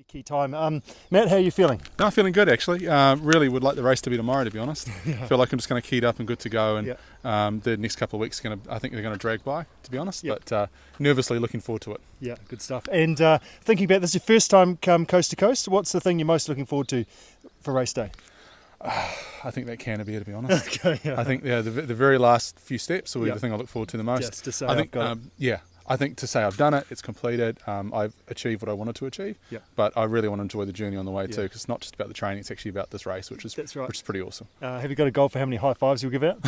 Key time. Matt, how are you feeling? No, I'm feeling good actually. Really would like the race to be tomorrow, to be honest. I feel like I'm just going to keyed up and good to go, and the next couple of weeks I think they're going to drag by, to be honest. Yep. But nervously looking forward to it. Yeah, good stuff. And thinking about this, your first time come coast to coast. What's the thing you're most looking forward to for race day? I think that Canterbury, to be honest. Okay, yeah. I think the very last few steps will be Yep. the thing I look forward to the most. Just to say I think, I've got it. I think to say I've done it, it's completed, I've achieved what I wanted to achieve, Yep. but I really want to enjoy the journey on the way Yeah. too, because it's not just about the training, it's actually about this race, which is That's right. pretty awesome. Have you got a goal for how many high fives you'll give out?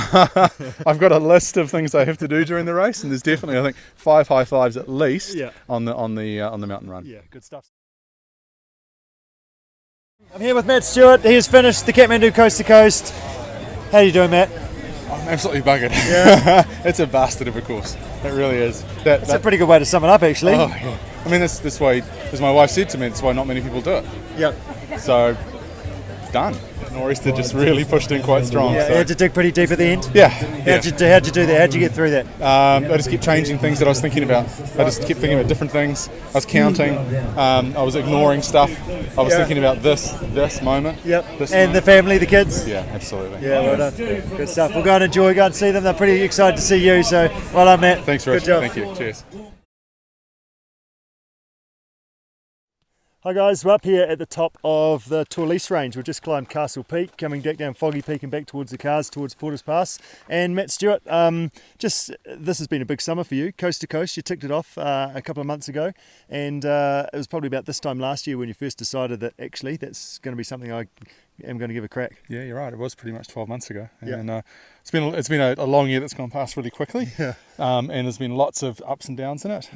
I've got a list of things I have to do during the race, and there's definitely, I think, 5 high fives at least Yeah. on the mountain run. Yeah, good stuff. I'm here with Matt Stewart. He has finished the Kathmandu Coast to Coast. How are you doing, Matt? I'm absolutely buggered. Yeah. It's a bastard of a course. It really is. That's a pretty good way to sum it up, actually. Oh, yeah. I mean, this way, as my wife said to me, that's why not many people do it. Yep. So, it's done. Norista just really pushed in quite strong. Yeah, so. you had to dig pretty deep at the end? Yeah. How'd you do that? How'd you get through that? I just kept changing things that I was thinking about. I just kept thinking about different things. I was counting. I was ignoring stuff. I was thinking about this moment. Yep. This And moment. the family, the kids? Yeah, absolutely. Yeah, well done. Good stuff. We'll go and enjoy, go and see them. They're pretty excited to see you, so well done, Matt. Thanks, Rich. Good job. Thank you. Cheers. Hi guys, we're up here at the top of the Torlease range. We've just climbed Castle Peak, coming back down Foggy Peak and back towards the cars, towards Porter's Pass. And Matt Stewart, this has been a big summer for you, coast to coast. You ticked it off a couple of months ago, and it was probably about this time last year when you first decided that actually that's going to be something I am going to give a crack. Yeah, you're right. It was pretty much 12 months ago, Yeah. and it's been a long year that's gone past really quickly. Yeah. And there's been lots of ups and downs in it.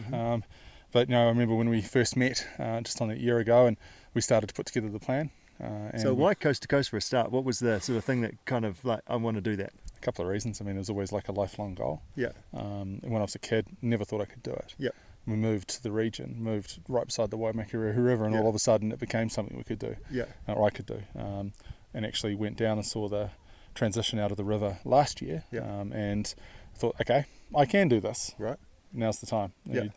But I remember when we first met just on a year ago, and we started to put together the plan. And So why coast to coast for a start? What was the sort of thing that kind of like I want to do that? a couple of reasons. I mean, it was always like a lifelong goal. Yeah. When I was a kid, never thought I could do it. Yeah. We moved to the region, moved right beside the Waimaki River, and Yeah. all of a sudden it became something we could do, Yeah. or I could do. And actually went down and saw the transition out of the river last year, Yeah. and thought, okay, I can do this. Right. Now's the time. Yeah.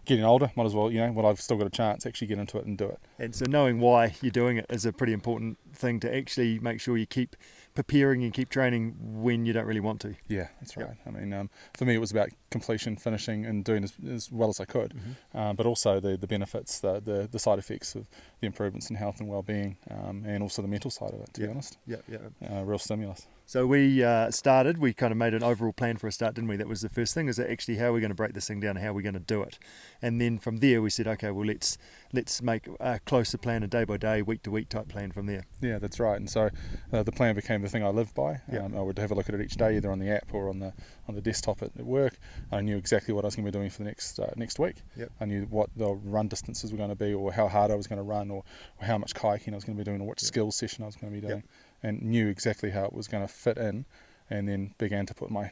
Getting older, might as well, while I've still got a chance, actually get into it and do it. And so knowing why you're doing it is a pretty important thing to actually make sure you keep preparing and keep training when you don't really want to. Yeah, that's right. Yeah. I mean, for me, it was about completion, finishing, and doing as well as I could. But also the benefits, the side effects of the improvements in health and well-being, and also the mental side of it, to be honest. Yeah, yeah. Real stimulus. So we we kind of made an overall plan for a start, didn't we? That was the first thing, is that actually how are we going to break this thing down, how are we going to do it? And then from there we said, okay, well let's make a closer plan, a day by day, week to week type plan from there. Yeah, that's right. And so the plan became the thing I lived by. Yeah. I would have a look at it each day, either on the app or on the desktop at work. I knew exactly what I was going to be doing for the next week. Yep. I knew what the run distances were going to be, or how hard I was going to run, or how much kayaking I was going to be doing, or what skills session I was going to be doing, and knew exactly how it was going to fit in. And then began to put my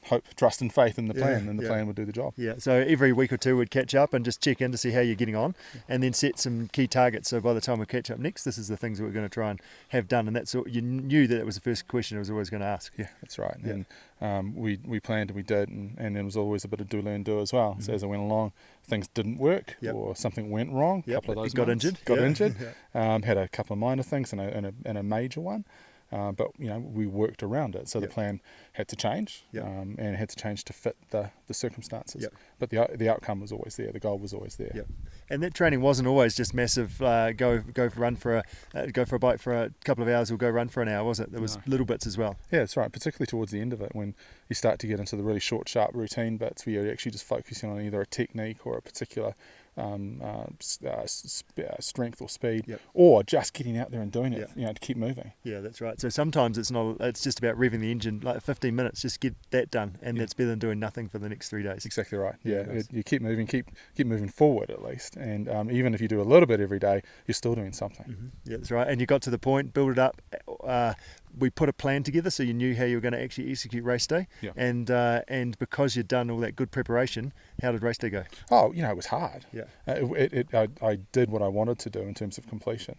hope, trust and faith in the plan, and the plan would do the job. Yeah, so every week or two we'd catch up and just check in to see how you're getting on, and then set some key targets. So by the time we catch up next, this is the things that we're going to try and have done, and that's what you knew that it was the first question I was always going to ask. Yeah, that's right. Yeah. And we planned and we did, and there was always a bit of do, learn, do as well. So as I went along, things didn't work, or something went wrong. A couple of those got months. injured. Got Yeah. injured. Had a couple of minor things and a major one. But we worked around it, so the plan had to change, and it had to change to fit the circumstances. Yep. But the outcome was always there. The goal was always there. Yep. And that training wasn't always just massive. Go for a bike for a couple of hours, or go run for an hour, was it? There was little bits as well. Yeah, that's right. Particularly towards the end of it, when you start to get into the really short, sharp routine bits, where you're actually just focusing on either a technique or a particular strength or speed, or just getting out there and doing it, to keep moving. Yeah, that's right. So sometimes it's just about revving the engine, like 15 minutes, just get that done, and that's better than doing nothing for the next 3 days. Exactly right. Yeah, nice. you keep moving, keep moving forward at least, and even if you do a little bit every day, you're still doing something. Yeah, that's right. And you got to the point, build it up. We put a plan together, so you knew how you were going to actually execute race day. Yeah. And because you'd done all that good preparation, how did race day go? Oh, it was hard. Yeah. I did what I wanted to do in terms of completion.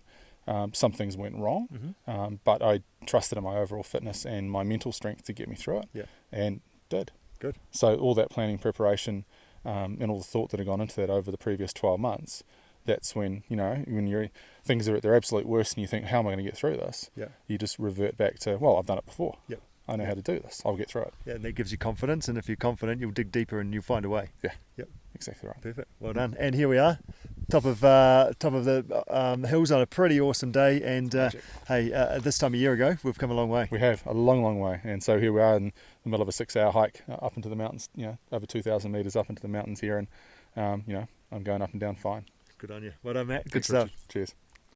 Some things went wrong, but I trusted in my overall fitness and my mental strength to get me through it. Yeah. And did. Good. So all that planning, preparation, and all the thought that had gone into that over the previous 12 months that's when, you know, when things are at their absolute worst and you think, how am I going to get through this? Yeah. You just revert back to, well, I've done it before. Yep. I know how to do this. I'll get through it. Yeah, and that gives you confidence, and if you're confident, you'll dig deeper and you'll find a way. Yeah. Yep. Exactly right. Perfect. Well done. And here we are, top of the hills on a pretty awesome day. And hey, this time a year ago, we've come a long way. We have a long, long way. And so here we are in the middle of a 6-hour hike up into the mountains, you know, over 2,000 metres up into the mountains here. And, you know, I'm going up and down fine. Good on you. Well done, Matt. Good Thanks, stuff. Richard. Cheers.